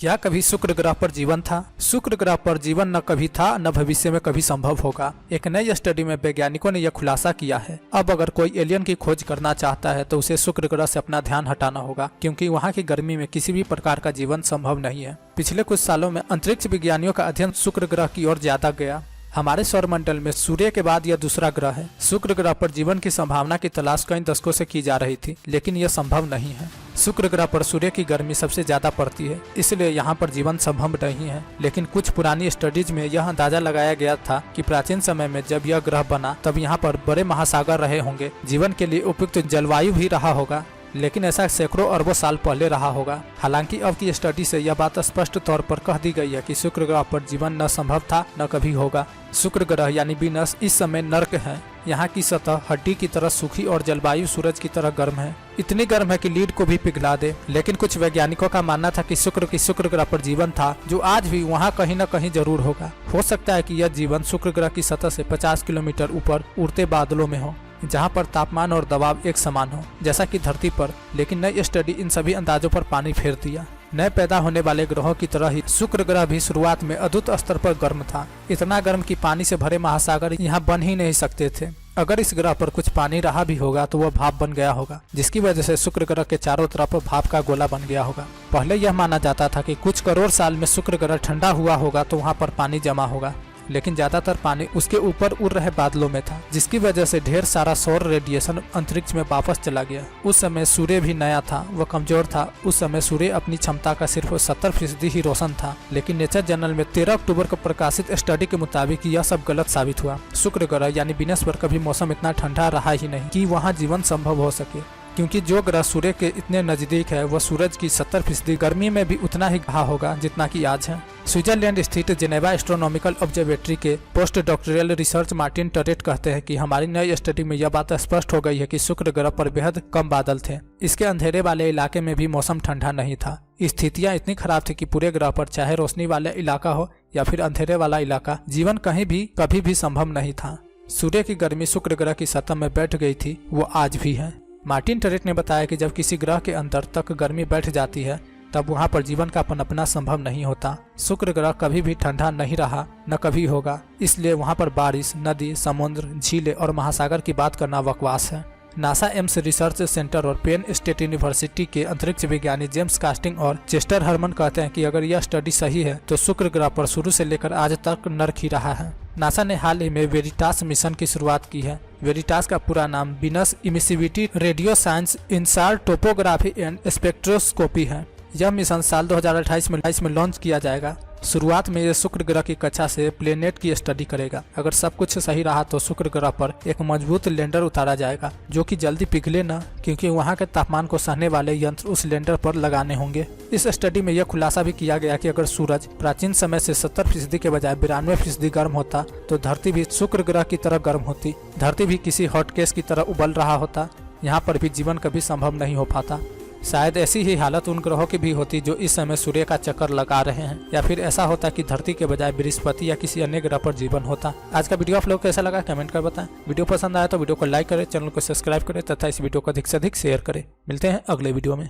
क्या कभी शुक्र ग्रह पर जीवन था? शुक्र ग्रह पर जीवन न कभी था न भविष्य में कभी संभव होगा। एक नई स्टडी में वैज्ञानिकों ने यह खुलासा किया है। अब अगर कोई एलियन की खोज करना चाहता है तो उसे शुक्र ग्रह से अपना ध्यान हटाना होगा, क्योंकि वहाँ की गर्मी में किसी भी प्रकार का जीवन संभव नहीं है। पिछले कुछ सालों में अंतरिक्ष विज्ञानियों का अध्ययन शुक्र ग्रह की ओर ज्यादा गया। हमारे सौरमंडल में सूर्य के बाद यह दूसरा ग्रह है। शुक्र ग्रह पर जीवन की संभावना की तलाश कई दशकों से की जा रही थी, लेकिन यह संभव नहीं है। शुक्र ग्रह पर सूर्य की गर्मी सबसे ज्यादा पड़ती है, इसलिए यहाँ पर जीवन संभव नहीं है। लेकिन कुछ पुरानी स्टडीज में यह अंदाजा लगाया गया था कि प्राचीन समय में जब यह ग्रह बना तब यहाँ पर बड़े महासागर रहे होंगे, जीवन के लिए उपयुक्त जलवायु भी रहा होगा, लेकिन ऐसा सैकड़ों अरबों साल पहले रहा होगा। हालांकि अब की स्टडी से यह बात स्पष्ट तौर पर कह दी गई है कि शुक्र ग्रह पर जीवन न संभव था न कभी होगा। शुक्र ग्रह यानी वीनस इस समय नर्क है। यहाँ की सतह हड्डी की तरह सूखी और जलवायु सूरज की तरह गर्म है, इतनी गर्म है कि लीड को भी पिघला दे। लेकिन कुछ वैज्ञानिकों का मानना था कि शुक्र ग्रह पर जीवन था, जो आज भी वहाँ कहीं न कहीं जरूर होगा। हो सकता है कि यह जीवन शुक्र ग्रह की सतह से 50 किलोमीटर ऊपर उड़ते बादलों में हो, जहाँ पर तापमान और दबाव एक समान हो जैसा कि धरती पर। लेकिन नई स्टडी इन सभी अंदाजों पर पानी फेर दिया। नए पैदा होने वाले ग्रहों की तरह ही शुक्र ग्रह भी शुरुआत में अद्भुत स्तर पर गर्म था, इतना गर्म कि पानी से भरे महासागर यहाँ बन ही नहीं सकते थे। अगर इस ग्रह पर कुछ पानी रहा भी होगा तो वह भाप बन गया होगा, जिसकी वजह से शुक्र ग्रह के चारों तरफ भाप का गोला बन गया होगा। पहले यह माना जाता था कि कुछ करोड़ साल में शुक्र ग्रह ठंडा हुआ होगा तो वहाँ पर पानी जमा होगा, लेकिन ज्यादातर पानी उसके ऊपर उड़ रहे बादलों में था, जिसकी वजह से ढेर सारा सौर रेडिएशन अंतरिक्ष में वापस चला गया। उस समय सूर्य भी नया था, वह कमजोर था। उस समय सूर्य अपनी क्षमता का सिर्फ 70% ही रोशन था। लेकिन नेचर जर्नल में 13 अक्टूबर को प्रकाशित स्टडी के मुताबिक यह सब गलत साबित हुआ। शुक्र ग्रह यानी वीनस पर कभी मौसम इतना ठंडा रहा ही नहीं कि वहाँ जीवन संभव हो सके, क्योंकि जो ग्रह सूर्य के इतने नजदीक है वह सूरज की 70% गर्मी में भी उतना ही रहा होगा जितना कि आज है। स्विट्जरलैंड स्थित जेनेवा एस्ट्रोनॉमिकल ऑब्जर्वेटरी के post doctoral research Martin turret कहते हैं कि हमारी नई स्टडी में यह बात स्पष्ट हो गई है कि शुक्र ग्रह पर बेहद कम बादल थे। इसके अंधेरे वाले इलाके में भी मौसम ठंडा नहीं था। स्थितियां इतनी खराब थी कि पूरे ग्रह पर चाहे रोशनी वाला इलाका हो या फिर अंधेरे वाला इलाका, जीवन कहीं भी कभी भी संभव नहीं था। सूर्य की गर्मी शुक्र ग्रह की सतह में बैठ गई थी, वो आज भी है। मार्टिन टरेट ने बताया कि जब किसी ग्रह के अंदर तक गर्मी बैठ जाती है तब वहाँ पर जीवन का पनपना संभव नहीं होता। शुक्र ग्रह कभी भी ठंडा नहीं रहा न कभी होगा, इसलिए वहाँ पर बारिश, नदी, समुद्र, झीलें और महासागर की बात करना बकवास है। नासा एम्स रिसर्च सेंटर और पेन स्टेट यूनिवर्सिटी के अंतरिक्ष विज्ञानी जेम्स कास्टिंग और चेस्टर हरमन कहते हैं कि अगर यह स्टडी सही है तो शुक्र ग्रह पर शुरू से लेकर आज तक नर्क ही रहा है। नासा ने हाल ही में वेरिटास मिशन की शुरुआत की है। वेरिटास का पूरा नाम Venus emissivity radio science InSAR topography and spectroscopy है। यह मिशन साल 2028 में लॉन्च किया जाएगा। शुरुआत में यह शुक्र ग्रह की कक्षा से प्लेनेट की स्टडी करेगा। अगर सब कुछ सही रहा तो शुक्र ग्रह पर एक मजबूत लैंडर उतारा जाएगा, जो कि जल्दी पिघले न, क्योंकि वहाँ के तापमान को सहने वाले यंत्र उस लैंडर पर लगाने होंगे। इस स्टडी में यह खुलासा भी किया गया कि अगर सूरज प्राचीन समय से 70% के बजाय 92% गर्म होता तो धरती भी शुक्र ग्रह की तरह गर्म होती। धरती भी किसी हॉट केस की तरह उबल रहा होता। यहाँ पर भी जीवन कभी संभव नहीं हो पाता। शायद ऐसी ही हालत उन ग्रहों की भी होती जो इस समय सूर्य का चक्कर लगा रहे हैं, या फिर ऐसा होता कि धरती के बजाय बृहस्पति या किसी अन्य ग्रह पर जीवन होता। आज का वीडियो आप लोग कैसा लगा कमेंट कर बताएं। वीडियो पसंद आया तो वीडियो को लाइक करें, चैनल को सब्सक्राइब करें तथा इस वीडियो को अधिक से अधिक शेयर करें। मिलते हैं अगले वीडियो में।